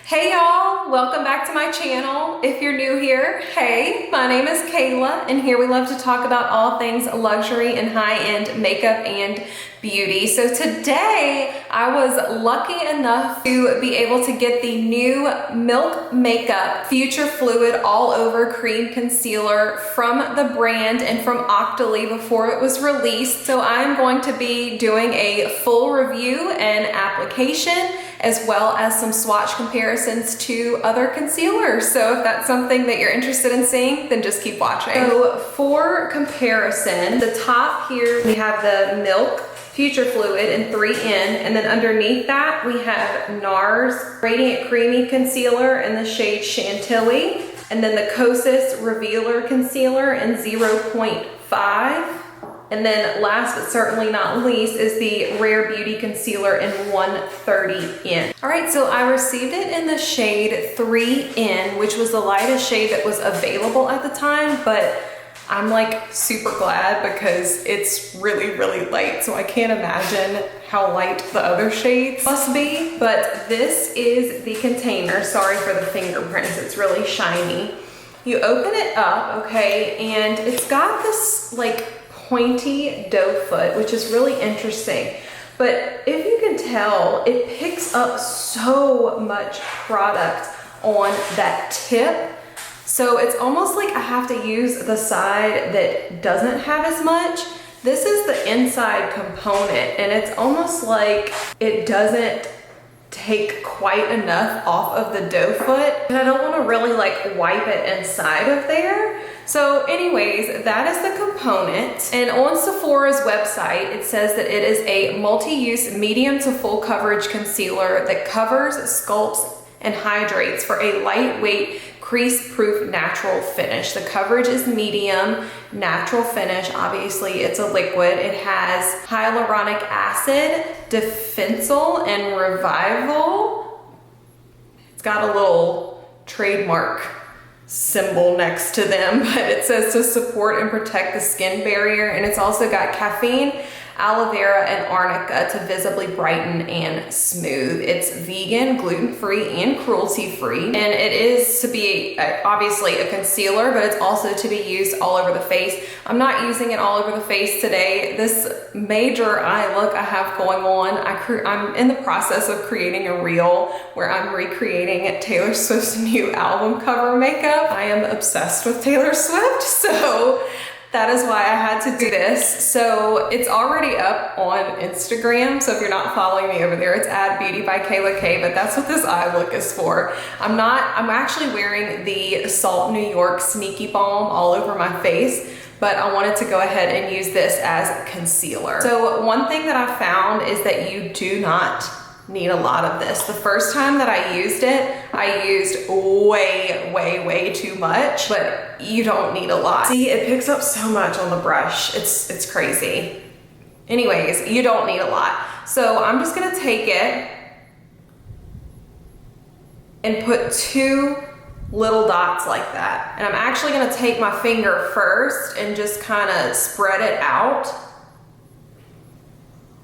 Hey y'all, welcome back to my channel. If you're new here, hey, my name is Kayla, and here we love to talk about all things luxury and high-end makeup and beauty. So today I was lucky enough to be able to get the new Milk Makeup Future Fluid All Over Cream Concealer from the brand and from Octoly before it was released. So I'm going to be doing a full review and application, as well as some swatch comparisons to other concealers. So if that's something that you're interested in seeing, then just keep watching. So for comparison, the top here, we have the Milk Future Fluid in 3N, and then underneath that, we have NARS Radiant Creamy Concealer in the shade Chantilly, and then the Kosas Revealer Concealer in 0.5. And then last but certainly not least is the Rare Beauty Concealer in 130N. All right, so I received it in the shade 3N, which was the lightest shade that was available at the time, but I'm like super glad because it's really, really light, so I can't imagine how light the other shades must be. But this is the container. Sorry for the fingerprints, it's really shiny. You open it up, okay, and it's got this like pointy doe foot, which is really interesting. But if you can tell, it picks up so much product on that tip. So it's almost like I have to use the side that doesn't have as much. This is the inside component, and it's almost like it doesn't take quite enough off of the doe foot, and I don't want to really like wipe it inside of there. So anyways, that is the component. And on Sephora's website, it says that it is a multi-use medium to full coverage concealer that covers, sculpts, and hydrates for a lightweight, crease-proof natural finish. The coverage is medium, natural finish. Obviously, it's a liquid. It has hyaluronic acid, defensal, and revival. It's got a little trademark symbol next to them, but it says to support and protect the skin barrier, and it's also got caffeine, aloe vera, and arnica to visibly brighten and smooth. It's vegan, gluten-free, and cruelty-free, and it is to be obviously a concealer, but it's also to be used all over the face. I'm not using it all over the face today. This major eye look I have going on, I'm in the process of creating a reel where I'm recreating Taylor Swift's new album cover makeup. I am obsessed with Taylor Swift, so that is why I had to do this. So it's already up on Instagram. So if you're not following me over there, it's at beautybykaylak, but that's what this eye look is for. I'm actually wearing the Salt New York Sneaky Balm all over my face, but I wanted to go ahead and use this as concealer. So one thing that I found is that you do not need a lot of this. The first time that I used it, I used way too much, but you don't need a lot. See, it picks up so much on the brush. It's crazy. Anyways, you don't need a lot. So I'm just gonna take it and put 2 little dots like that. And I'm actually gonna take my finger first and just kind of spread it out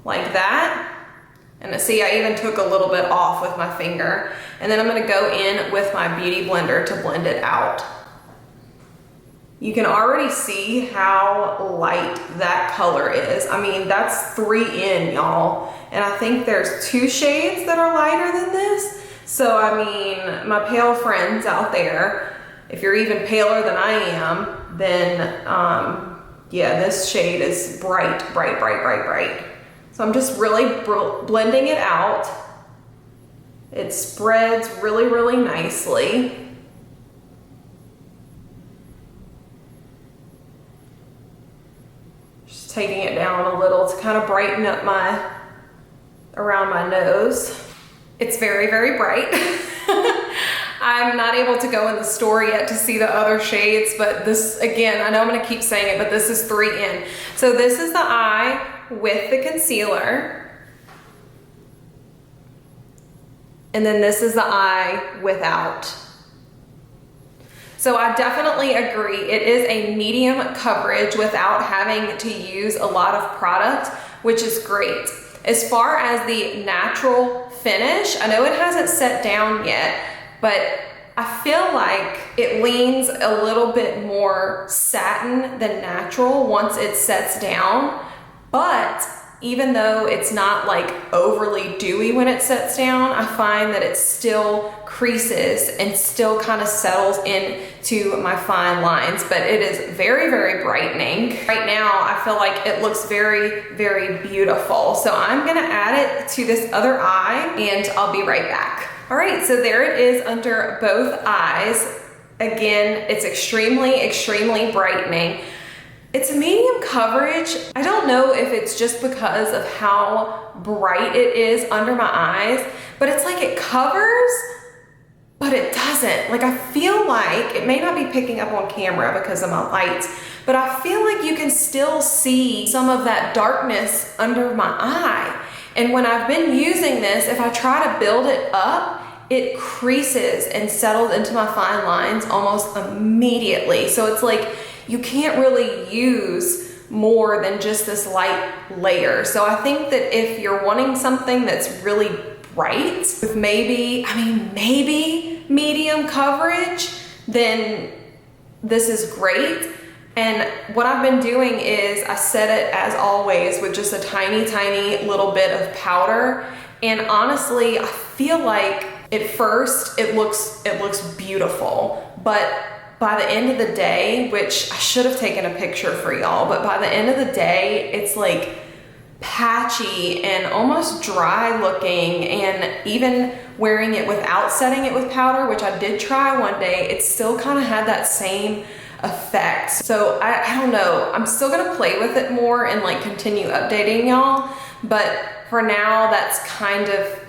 like that. And see, I even took a little bit off with my finger. And then I'm gonna go in with my beauty blender to blend it out. You can already see how light that color is. I mean, that's 3N, y'all. And I think there's 2 shades that are lighter than this. So, I mean, my pale friends out there, if you're even paler than I am, then yeah, this shade is bright. So I'm just really blending it out. It spreads really nicely. Just taking it down a little to kind of brighten up around my nose. It's very bright. I'm not able to go in the store yet to see the other shades, but this, again, I know I'm gonna keep saying it, but this is 3N. So this is the eye with the concealer, and then this is the eye without. So I definitely agree. It is a medium coverage without having to use a lot of product, which is great. As far as the natural finish, I know it hasn't set down yet, but I feel like it leans a little bit more satin than natural once it sets down. But even though it's not like overly dewy when it sets down, I find that it still creases and still kind of settles into my fine lines, but it is very, very brightening. Right now, I feel like it looks very, very beautiful. So I'm gonna add it to this other eye and I'll be right back. All right, so there it is under both eyes. Again, it's extremely, extremely brightening. It's a medium coverage. I don't know if it's just because of how bright it is under my eyes, but it's like it covers, but it doesn't. Like I feel like, it may not be picking up on camera because of my lights, but I feel like you can still see some of that darkness under my eye. And when I've been using this, if I try to build it up, it creases and settles into my fine lines almost immediately. So it's like, you can't really use more than just this light layer. So I think that if you're wanting something that's really bright with maybe medium coverage, then this is great. And what I've been doing is I set it as always with just a tiny, tiny little bit of powder. And honestly, I feel like at first it looks beautiful, but by the end of the day, which I should have taken a picture for y'all, but by the end of the day, it's like patchy and almost dry looking. And even wearing it without setting it with powder, which I did try one day, it still kind of had that same effect. So I don't know, I'm still gonna play with it more and like continue updating y'all, but for now, that's kind of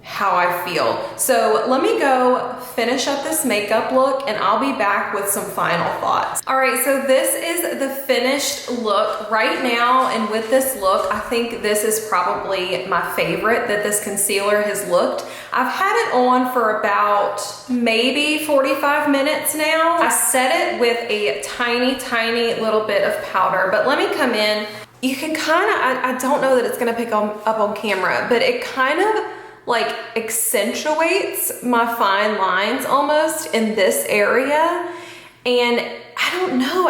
how I feel. So let me go finish up this makeup look and I'll be back with some final thoughts. All right, so this is the finished look right now. And with this look, I think this is probably my favorite that this concealer has looked. I've had it on for about maybe 45 minutes now. I set it with a tiny, tiny little bit of powder, but let me come in. You can kind of, I don't know that it's gonna pick up on camera, but it kind of like accentuates my fine lines almost in this area. And I don't know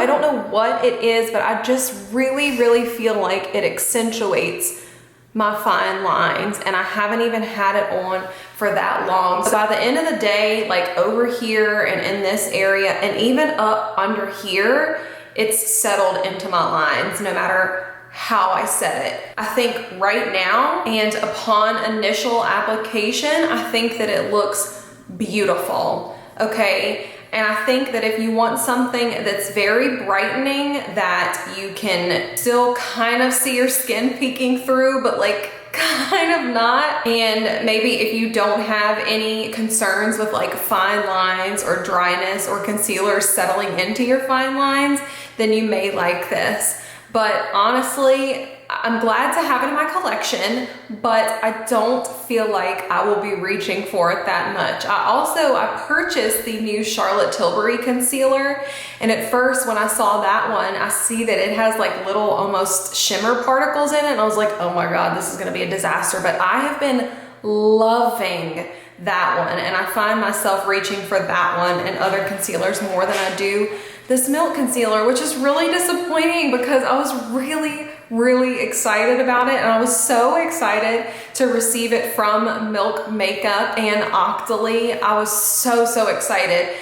what it is, but I just really, really feel like it accentuates my fine lines, and I haven't even had it on for that long. So by the end of the day, like over here and in this area and even up under here, it's settled into my lines no matter how I set it. I think right now and upon initial application, I think that it looks beautiful, okay? And I think that if you want something that's very brightening, that you can still kind of see your skin peeking through, but like kind of not. And maybe if you don't have any concerns with like fine lines or dryness or concealer settling into your fine lines, then you may like this. But honestly, I'm glad to have it in my collection, but I don't feel like I will be reaching for it that much. I purchased the new Charlotte Tilbury concealer, and at first when I saw that one, I see that it has like little almost shimmer particles in it, and I was like, oh my God, this is gonna be a disaster. But I have been loving that one, and I find myself reaching for that one and other concealers more than I do this Milk concealer, which is really disappointing because I was really, really excited about it. And I was so excited to receive it from Milk Makeup and Octoly. I was so, so excited.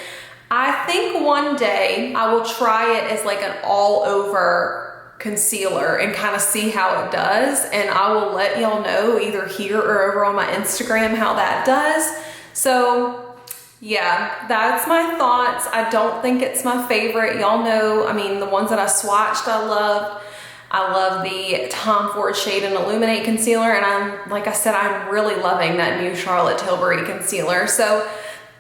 I think one day I will try it as like an all over concealer and kind of see how it does. And I will let y'all know either here or over on my Instagram how that does. So yeah, that's my thoughts. I don't think it's my favorite. Y'all know, I mean, the ones that I swatched, I loved. I love the Tom Ford Shade and Illuminate concealer. And like I said, I'm really loving that new Charlotte Tilbury concealer. So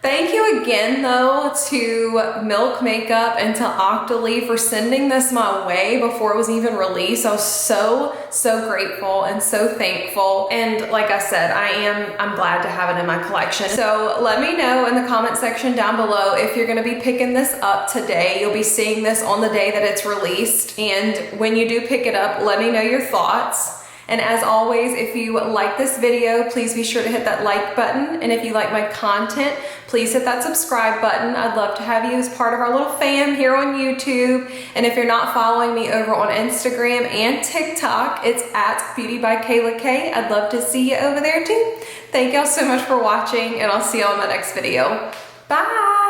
thank you again though to Milk Makeup and to Octoly for sending this my way before it was even released. I was so, so grateful and so thankful. And like I said, I'm glad to have it in my collection. So let me know in the comment section down below if you're gonna be picking this up today. You'll be seeing this on the day that it's released. And when you do pick it up, let me know your thoughts. And as always, if you like this video, please be sure to hit that like button. And if you like my content, please hit that subscribe button. I'd love to have you as part of our little fam here on YouTube. And if you're not following me over on Instagram and TikTok, it's at beautybykaylak. I'd love to see you over there too. Thank y'all so much for watching, and I'll see y'all in my next video. Bye.